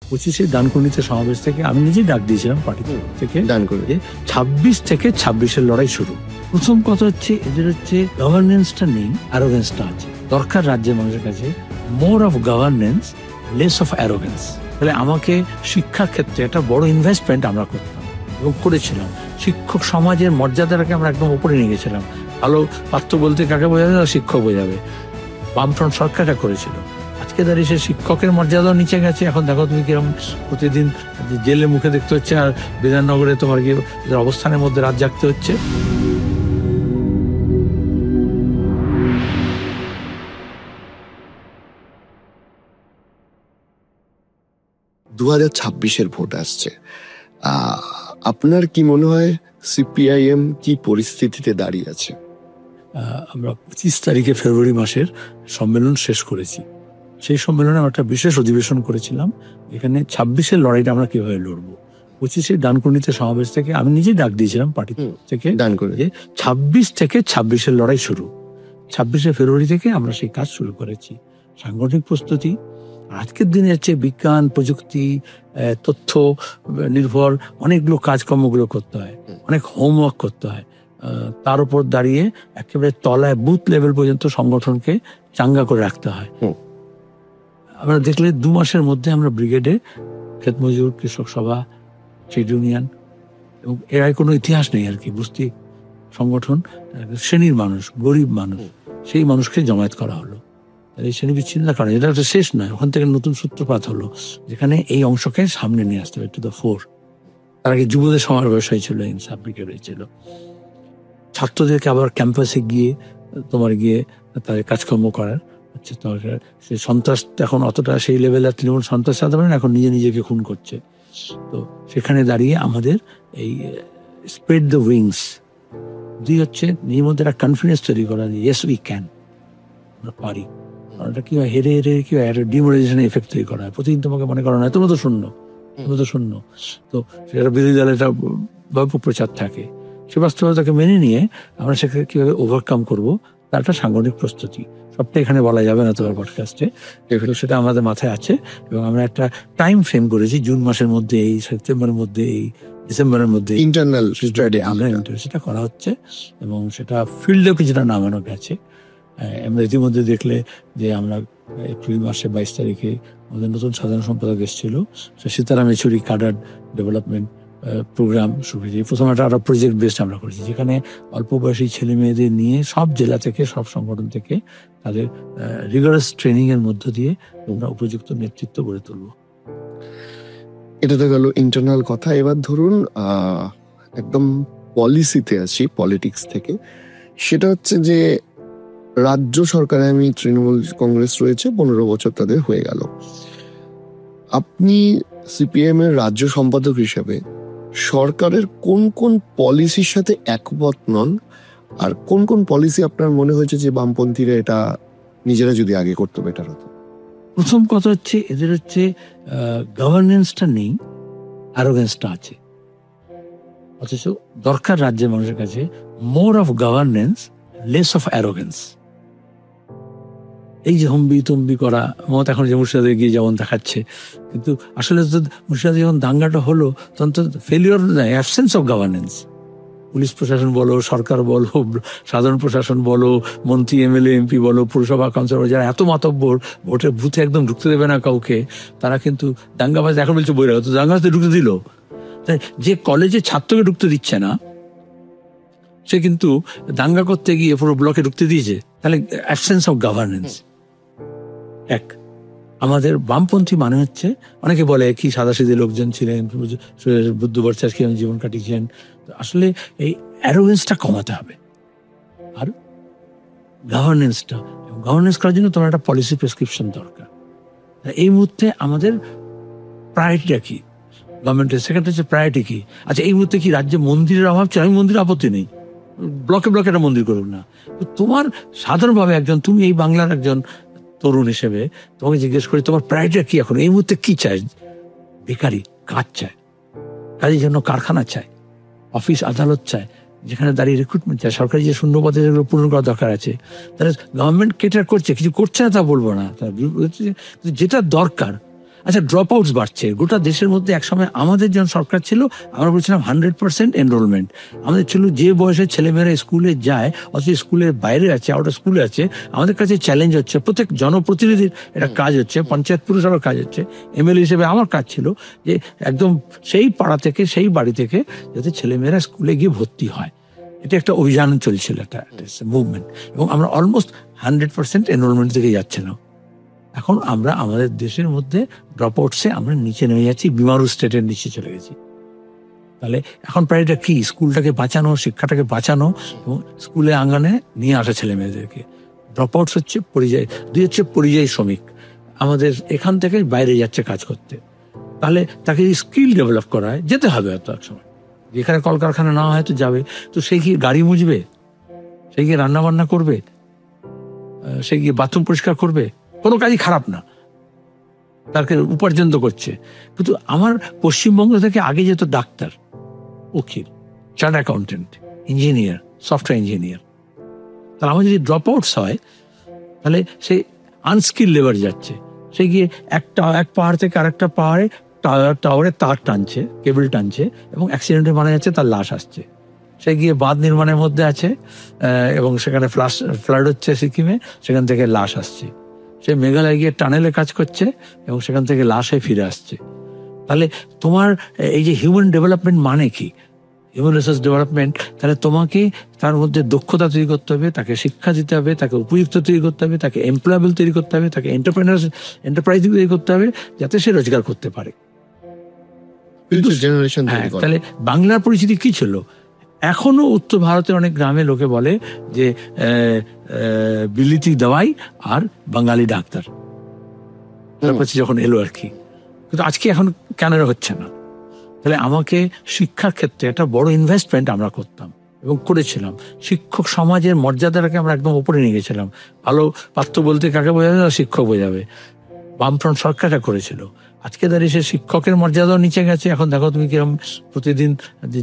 25শে ডানকুনিতে সমাবেশ থেকে আমি নিজেই ডাক দিয়েছিলাম পার্টি থেকে, ডানকুনি 26 থেকে 26-এর লড়াই শুরু। প্রথম কথা হচ্ছে এদের হচ্ছে গভর্নেন্সটা নেই, অ্যারোগেন্সটা আছে। দরকার রাজ্যের মানুষের কাছে more of governance, less of arrogance. তাহলে আমাকে শিক্ষার ক্ষেত্রে একটা বড় ইনভেস্টমেন্ট আমরা করতাম এবং করেছিলাম। শিক্ষক সমাজের মর্যাদাটাকে আমরা একদম উপরে নিয়ে গেছিলাম। ভালো পাত্র বলতে কাকে বোঝাবে, শিক্ষক বোঝাবে। বামফ্রন্ট সরকারটা করেছিল। আজকে দাঁড়িয়ে সে শিক্ষকের মর্যাদাও নিচে গেছে। এখন দেখো তুমি কিরকম প্রতিদিন জেলের মুখে দেখতে হচ্ছে, আর বিধাননগরে তোমার গিয়ে অবস্থানের মধ্যে রাত জাগতে হচ্ছে। 2026-এর ভোট আসছে, আপনার কি মনে হয় সিপিআইএম কি পরিস্থিতিতে দাঁড়িয়ে আছে? আমরা 25 তারিখে ফেব্রুয়ারি মাসের সম্মেলন শেষ করেছি। সেই সম্মেলনে আমরা একটা বিশেষ অধিবেশন করেছিলাম। এখানে 26-এর লড়াইটা আমরা কিভাবে লড়বো। 25শে ডানকুনিতে সমাবেশ থেকে আমি নিজেই ডাক দিয়েছিলাম পার্টি থেকে, 26 থেকে 26-এর লড়াই শুরু। 26শে ফেব্রুয়ারি থেকে আমরা সেই কাজ শুরু করেছি। সাংগঠনিক প্রস্তুতি আজকের দিনে হচ্ছে বিজ্ঞান, প্রযুক্তি, তথ্য নির্ভর অনেকগুলো কাজকর্মগুলো করতে হয়, অনেক হোমওয়ার্ক করতে হয়। তার উপর দাঁড়িয়ে একেবারে তলায় বুথ লেভেল পর্যন্ত সংগঠনকে চাঙ্গা করে রাখতে হয়। আমরা দেখলে 2 মাসের মধ্যে আমরা ব্রিগেডে ক্ষেত মজুর, কৃষক সভা, ট্রেড ইউনিয়ন এবং এর কোনো ইতিহাস নেই আর কি, বুঝতে সংগঠন শ্রেণীর মানুষ, গরিব মানুষ, সেই মানুষকে জমায়েত করা হলো। এই শ্রেণী বিচ্ছিন্নতা কারণ এটা একটা শেষ নয়, ওখান থেকে নতুন সূত্রপাত হলো যেখানে এই অংশকে সামনে নিয়ে আসতে হবে টু দ্য ফোর। তার আগে যুবদের সমাবেশ হয়েছিল, ইনসাফ ব্রিগেড হয়েছিল। ছাত্রদেরকে আবার ক্যাম্পাসে গিয়ে তাদের কাজকর্ম করার হচ্ছে। সে সন্ত্রাস এখন অতটা সেই লেভেলে তৃণমূল সন্ত্রাস চালাতে পারে না, এখন নিজেকে খুন করছে। তো সেখানে দাঁড়িয়ে আমাদের এই স্প্রেড দ্য উইংস, দুই হচ্ছে নিজের মধ্যে একটা কনফিডেন্স তৈরি করা, ইয়েস উই ক্যান, আমরা পারি। এটা কি হয়, হেরে হেরে কি হয়, একটা ডিমোরালাইজেশন এফেক্ট তৈরি করা হয়। প্রতিদিন তোমাকে মনে করা হয় তোমরা তো শূন্য। তো সেটা বিরোধী দলের একটা প্রচার থাকে। সে বাস্তবতাকে মেনে নিয়ে আমরা সেখানে কিভাবে ওভারকাম করবো তার একটা সাংগঠনিক প্রস্তুতি। সবটা এখানে বলা যাবে না তোমার পডকাস্টে, সেটা আমাদের মাথায় আছে। এবং আমরা একটা টাইম ফ্রেম করেছি, জুন মাসের মধ্যে, এই সেপ্টেম্বরের মধ্যে, এই ডিসেম্বরের মধ্যে ইন্টারনাল সেটা করা হচ্ছে এবং সেটা ফিল্ডেও কিছুটা নামানো গেছে। আমরা ইতিমধ্যে দেখলে যে আমরা এপ্রিল মাসে 22 তারিখে আমাদের নতুন সাধারণ সম্পাদক এসেছিল, Sitaram Yechury cadre development programme শুরু হয়েছে। প্রথম একটা প্রজেক্ট বেসড আমরা করেছি, যেখানে অল্প বয়সী ছেলে মেয়েদের নিয়ে সব জেলা থেকে, সব সংগঠন থেকে তাদের রিগারাস ট্রেনিং এর মধ্য দিয়ে আমরা উপযুক্ত নেতৃত্ব গড়ে তুলব। এটা তো গেল ইন্টারনাল কথা। এবার ধরুন একদম পলিসিতে আছি, পলিটিক্স থেকে। সেটা হচ্ছে যে রাজ্য সরকারে আমি তৃণমূল কংগ্রেস রয়েছে, 15 বছর তাদের হয়ে গেল। আপনি সিপিএম এর রাজ্য সম্পাদক হিসেবে সরকারের কোন কোন পলিসির সাথে একমত নন, আর কোন কোন পলিসি আপনার মনে হয়েছে যে বামপন্থীরা এটা নিজেরা যদি আগে করতে বেটার হতো? প্রথম কথা হচ্ছে এদের হচ্ছে গভর্নেন্সটা নেই, অ্যারোগেন্সটা আছে। অথচ দরকার রাজ্যের মানুষের কাছে more of governance, less of arrogance. এই যে হম্বি তম্বি করা, মমতা এখন যে মুর্শিদাবাদে গিয়ে যেমন দেখাচ্ছে, কিন্তু আসলে তো মুর্শিদাবাদে যখন দাঙ্গাটা হলো তখন তো failure, absence of governance. Police প্রশাসন বলো, সরকার বলো, সাধারণ প্রশাসন বলো, মন্ত্রী, এমএলএ, এমপি বলো, পুরসভা কাউন্সিলর, যারা এত মাতব্বর, ভোটের বুথে একদম ঢুকতে দেবে না কাউকে, তারা কিন্তু দাঙ্গাবাজ এখন বলছে বৈরাগ, তো দাঙ্গাবাজে ঢুকতে দিল। তাই যে কলেজে ছাত্রকে ঢুকতে দিচ্ছে না, সে কিন্তু দাঙ্গা করতে গিয়ে পুরো ব্লকে ঢুকতে দিয়েছে। তাহলে অ্যাবসেন্স অফ গভর্নেন্স এক। আমাদের বামপন্থী মানে হচ্ছে, অনেকে বলে কি সাদাসিধে লোকজন ছিলেন, বুদ্ধ ভট্টাচার্য কিরকম জীবন কাটিয়েছেন। আসলে এই অ্যারোগেন্সটা কমাতে হবে। আর গভর্নেন্স করার জন্য তোমার একটা পলিসি প্রেসক্রিপশন দরকার। এই মুহূর্তে আমাদের প্রায়োরিটিটা কি, গভর্নমেন্টের সেকেন্ড হচ্ছে প্রায়োরিটি কি। আচ্ছা, এই মুহূর্তে কি রাজ্যে মন্দিরের অভাব ছিল? আমি মন্দিরের আপত্তি নেই, ব্লকে ব্লকে একটা মন্দির করুন না। তোমার সাধারণভাবে তুমি এই বাংলার একজন তরুণ হিসেবে তোমাকে জিজ্ঞেস করি, তোমার প্রায়োরিটি কি এখন এই মুহূর্তে? কি চাই? বেকারি, কাজ চায়, কাজের জন্য কারখানা চায়, অফিস আদালত চায়, যেখানে দাঁড়িয়ে রিক্রুটমেন্ট চায়, সরকারি যে শূন্যপদে যেগুলো পূরণ করা দরকার আছে। তাহলে গভর্নমেন্ট কেটার করছে, কিছু করছে না তা বলবো না, যেটা দরকার। আচ্ছা, ড্রপ আউটস বাড়ছে গোটা দেশের মধ্যে। একসময় আমাদের যখন সরকার ছিল আমরা বলছিলাম 100% এনরোলমেন্ট। আমাদের ছিল যে বয়সের ছেলেমেয়েরা স্কুলে যায়, অথচ স্কুলের বাইরে আছে, আউটার স্কুলে আছে। আমাদের কাছে চ্যালেঞ্জ হচ্ছে, প্রত্যেক জনপ্রতিনিধির এটা কাজ হচ্ছে, পঞ্চায়েত পুরসভার কাজ হচ্ছে, এমএলএ হিসেবে আমার কাজ ছিল যে একদম সেই পাড়া থেকে, সেই বাড়ি থেকে যাতে ছেলেমেয়েরা স্কুলে গিয়ে ভর্তি হয়। এটা একটা অভিযান চলছিল, একটা মুভমেন্ট, এবং আমরা অলমোস্ট 100% এনরোলমেন্ট থেকে যাচ্ছিলাম। এখন আমরা আমাদের দেশের মধ্যে ড্রপ আউটসে আমরা নিচে নেমে যাচ্ছি, বিমারু স্টেটের নিচে চলে গেছি। তাহলে এখন প্রায় এটা কি, স্কুলটাকে বাঁচানো, শিক্ষাটাকে বাঁচানো এবং স্কুলে আঙ্গনে নিয়ে আসা ছেলে মেয়েদেরকে। ড্রপ আউটস হচ্ছে পরিযায়ী, দুই হচ্ছে পরিযায়ী শ্রমিক, আমাদের এখান থেকে বাইরে যাচ্ছে কাজ করতে। তাহলে তাকে স্কিল ডেভেলপ করা হয়, যেতে হবে হয়তো এক সময়, যেখানে কলকারখানা না হয় তো যাবে। তো সে কি গাড়ি মুছবে, সে গিয়ে রান্না বান্না করবে, সে গিয়ে বাথরুম পরিষ্কার করবে, কোনো কাজই খারাপ না, তাকে উপার্জন তো করছে। কিন্তু আমার পশ্চিমবঙ্গ থেকে আগে যেত ডাক্তার, উকিল, chart accountant, engineer, software engineer. তাহলে আমার যদি ড্রপ আউটস হয় তাহলে সে আনস্কিল লেবার যাচ্ছে, সে গিয়ে এক পাহাড় থেকে আরেকটা পাহাড়ে টাওয়ারে তার টানছে, কেবল টানছে, এবং অ্যাক্সিডেন্টে মারা যাচ্ছে, তার লাশ আসছে। সে গিয়ে বাঁধ নির্মাণের মধ্যে আছে এবং সেখানে ফ্লাড হচ্ছে সিকিমে, সেখান থেকে লাশ আসছে। সে মেঘালয় গিয়ে টানেলে কাজ করছে এবং সেখান থেকে লাশ হয়ে ফিরে আসছে। তাহলে তোমার এই যে হিউম্যান ডেভেলপমেন্ট মানে কি, হিউম্যান রিসোর্স ডেভেলপমেন্ট, তাহলে তোমাকে তার মধ্যে দক্ষতা তৈরি করতে হবে, তাকে শিক্ষা দিতে হবে, তাকে উপযুক্ত তৈরি করতে হবে, তাকে এমপ্লয়েবল তৈরি করতে হবে, তাকে এন্টারপ্রাইজ তৈরি করতে হবে, যাতে সে রোজগার করতে পারে। কিন্তু জেনারেশন, তাহলে বাংলার পরিস্থিতি কি ছিল? এখনো উত্তর ভারতের অনেক গ্রামে লোকে বলে যে বিলিতি দাওয়াই আর বাঙালি ডাক্তার, যখন এলো আর কি। কিন্তু আজকে এখন কেন হচ্ছে না? তাহলে আমাকে শিক্ষার ক্ষেত্রে একটা বড় ইনভেস্টমেন্ট আমরা করতাম এবং করেছিলাম। শিক্ষক সমাজের মর্যাদাটাকে আমরা একদম উপরে নিয়ে গেছিলাম। ভালো পাত্র বলতে কাকে বোঝাবে, শিক্ষক বোঝাবে। বামফ্রন্ট সরকারটা করেছিল। আজকে দাঁড়িয়ে সে শিক্ষকের মর্যাদাও নিচে গেছে। এখন দেখো তুমি কিরকম প্রতিদিন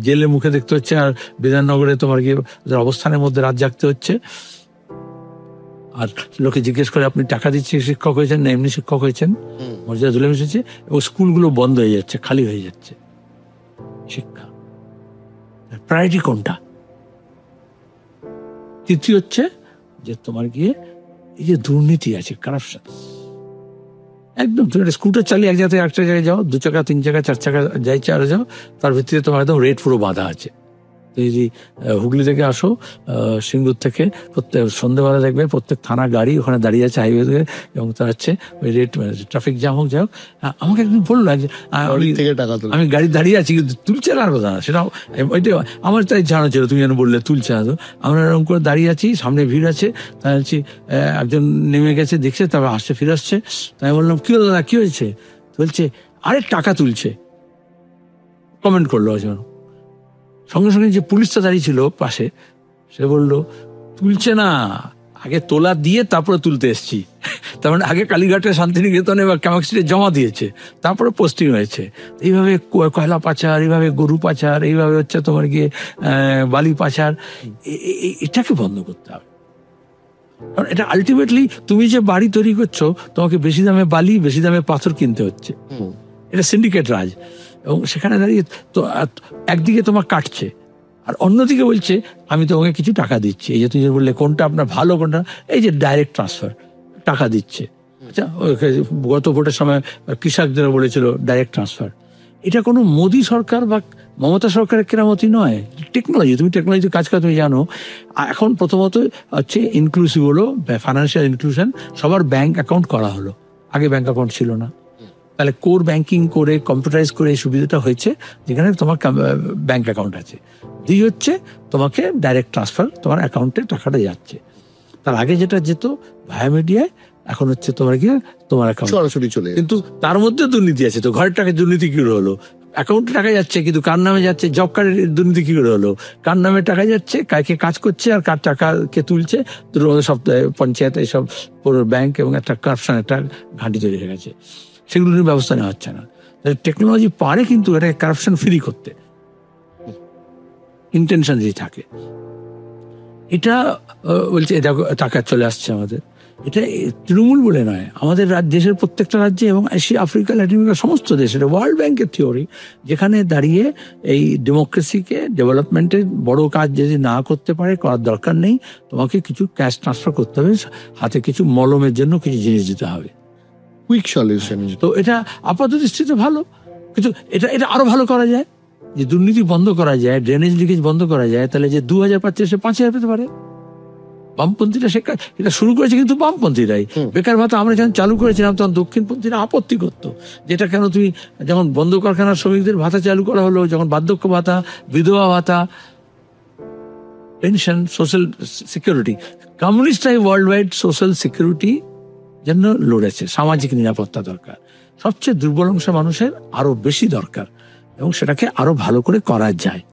জেলের মুখে দেখতে হচ্ছে, আর বিধাননগরে তোমার গিয়ে অবস্থানের মধ্যে রাত জাগতে হচ্ছে। আর লোকে জিজ্ঞেস করে আপনি টাকা দিচ্ছি শিক্ষক হয়েছেন না এমনি শিক্ষক হয়েছেন, মর্যাদা তুলে মিশেছে। এবং স্কুলগুলো বন্ধ হয়ে যাচ্ছে, খালি হয়ে যাচ্ছে। শিক্ষা প্রায়োরিটি কোনটা? তৃতীয় হচ্ছে যে তোমার গিয়ে এই যে দুর্নীতি আছে, কারাপশন। একদম তুমি একটা স্কুটার চালিয়ে এক জায়গা থেকে একটা জায়গায় যাও, 2 চাকা 3 চাকা 4 চাকা যাই চারে যাও, তার ভিত্তিতে তোমার একদম রেট পুরো বাঁধা আছে। যদি হুগলি থেকে আসো, সিঙ্গুর থেকে, প্রত্যেক সন্ধ্যেবেলা দেখবে প্রত্যেক থানা গাড়ি ওখানে দাঁড়িয়ে আছে হাইওয়ে থেকে, এবং তার হচ্ছে ওই রেট, ট্রাফিক জ্যাম হোক যাই হোক। আমাকে একদিন বললো আমি গাড়ি দাঁড়িয়ে আছি কিন্তু তুলছে না, আর কথা না সেটাও ওইটা আমার তাই জানা ছিল, তুমি যেন বললে তুলছে না। তো আমরা এরকম করে দাঁড়িয়ে আছি, সামনে ভিড় আছে, তাই হচ্ছে একজন নেমে গেছে, দেখছে, তারপর আসছে, ফিরে আসছে। তাই বললাম কি হলো দাদা, কি হয়েছে? বলছে আরে টাকা তুলছে। কমেন্ট করলো যেন। সঙ্গে সঙ্গে যে পুলিশটা দাঁড়িয়ে ছিল পাশে, সে বললো তুলছে না, আগে তোলা দিয়ে তারপরে তুলতে এসছি। তার মানে আগে কালীঘাটে, শান্তিনিকেতনে বা ক্যামাক্সিতে জমা দিয়েছে, তারপরে পোস্টিং হয়েছে। এইভাবে কয়লা পাচার, এইভাবে গরু পাচার, এইভাবে হচ্ছে তোমার গিয়ে বালি পাচার, এটাকে বন্ধ করতে হবে। কারণ এটা আলটিমেটলি তুমি যে বাড়ি তৈরি করছো, তোমাকে বেশি দামে বালি, বেশি দামে পাথর কিনতে হচ্ছে। এটা সিন্ডিকেট রাজ। এবং সেখানে দাঁড়িয়ে তো একদিকে তোমার কাটছে, আর অন্যদিকে বলছে আমি তোমাকে কিছু টাকা দিচ্ছি। এই যে তুমি বললে কোনটা আপনার ভালো, কোনটা, এই যে ডাইরেক্ট ট্রান্সফার টাকা দিচ্ছে। আচ্ছা, গত ভোটের সময় কৃষকদের বলেছিল ডাইরেক্ট ট্রান্সফার। এটা কোনো মোদী সরকার বা মমতা সরকারের কেরামতি নয়। টেকনোলজি, তুমি টেকনোলজি কাজ করে তুমি জানো। এখন প্রথমত হচ্ছে ইনক্লুসিভ হলো, ফাইন্যান্সিয়াল ইনক্লুশন, সবার ব্যাংক অ্যাকাউন্ট করা হলো, আগে ব্যাংক অ্যাকাউন্ট ছিল না। তাহলে কোর ব্যাংকিং করে, কম্পিউটারাইজ করে এই সুবিধাটা হয়েছে, যেখানে তোমার ব্যাংক অ্যাকাউন্ট আছে। দুই হচ্ছে তোমাকে ডাইরেক্ট ট্রান্সফার, তোমার অ্যাকাউন্টে টাকাটা যাচ্ছে। তার আগে যেটা যেত ভায়া মিডিয়ায়, এখন হচ্ছে তোমার গিয়ে তোমার অ্যাকাউন্ট সরাসরি চলে। কিন্তু তার মধ্যে দুর্নীতি আছে। তো ঘরের টাকায় দুর্নীতি কি করে হলো? অ্যাকাউন্টে টাকা যাচ্ছে কিন্তু কার নামে যাচ্ছে? জব কার্ডের দুর্নীতি কি করে হলো? কার নামে টাকা যাচ্ছে, কাকে কাজ করছে, আর কার টাকাকে তুলছে, সব পঞ্চায়েত, এইসব পুরো ব্যাংক এবং একটা কারাপশন, একটা ঘাঁটি তৈরি হয়ে গেছে। সেগুলো নিয়ে ব্যবস্থা নেওয়া হচ্ছে না। টেকনোলজি পারে কিন্তু এটা কারাপশন ফ্রি করতে, ইন্টেনশন যদি থাকে। এটা বলছে টাকা চলে আসছে আমাদের। এটা তৃণমূল বলে নয়, আমাদের দেশের প্রত্যেকটা রাজ্যে এবং এশিয়া, আফ্রিকা, ল্যাটিন আমেরিকা সমস্ত দেশে, ওয়ার্ল্ড ব্যাংকের থিওরি, যেখানে দাঁড়িয়ে এই ডেমোক্রেসিকে, ডেভেলপমেন্টের বড় কাজ যদি না করতে পারে, করার দরকার নেই, তোমাকে কিছু ক্যাশ ট্রান্সফার করতে হবে, হাতে কিছু মলমের জন্য কিছু জিনিস দিতে হবে, কুইক সলিউশন। তো এটা আপাত দৃষ্টিতে ভালো, কিন্তু এটা এটা আরো ভালো করা যায়, যে দুর্নীতি বন্ধ করা যায়, ড্রেনেজ লিকেজ বন্ধ করা যায়, তাহলে যে 2000 পাচ্ছে সে 5000 পেতে পারে। বামপন্থীরা এটা শুরু করেছে কিন্তু বামপন্থীরাই। বেকার ভাতা আমরা যখন চালু করেছিলাম তখন দক্ষিণপন্থীরা আপত্তি করতো, যেটা কেন তুমি, যখন বন্ধ কারখানার শ্রমিকদের ভাতা চালু করা হলো, যখন বার্ধক্য ভাতা, বিধবা ভাতা, পেনশন, সোশ্যাল সিকিউরিটি, কমিউনিস্টরাই ওয়ার্ল্ড ওয়াইড সোশ্যাল সিকিউরিটি জন্য লড়েছে, সামাজিক নিরাপত্তা দরকার, সবচেয়ে দুর্বল অংশ মানুষের আরো বেশি দরকার, এবং সেটাকে আরো ভালো করে করা যায়।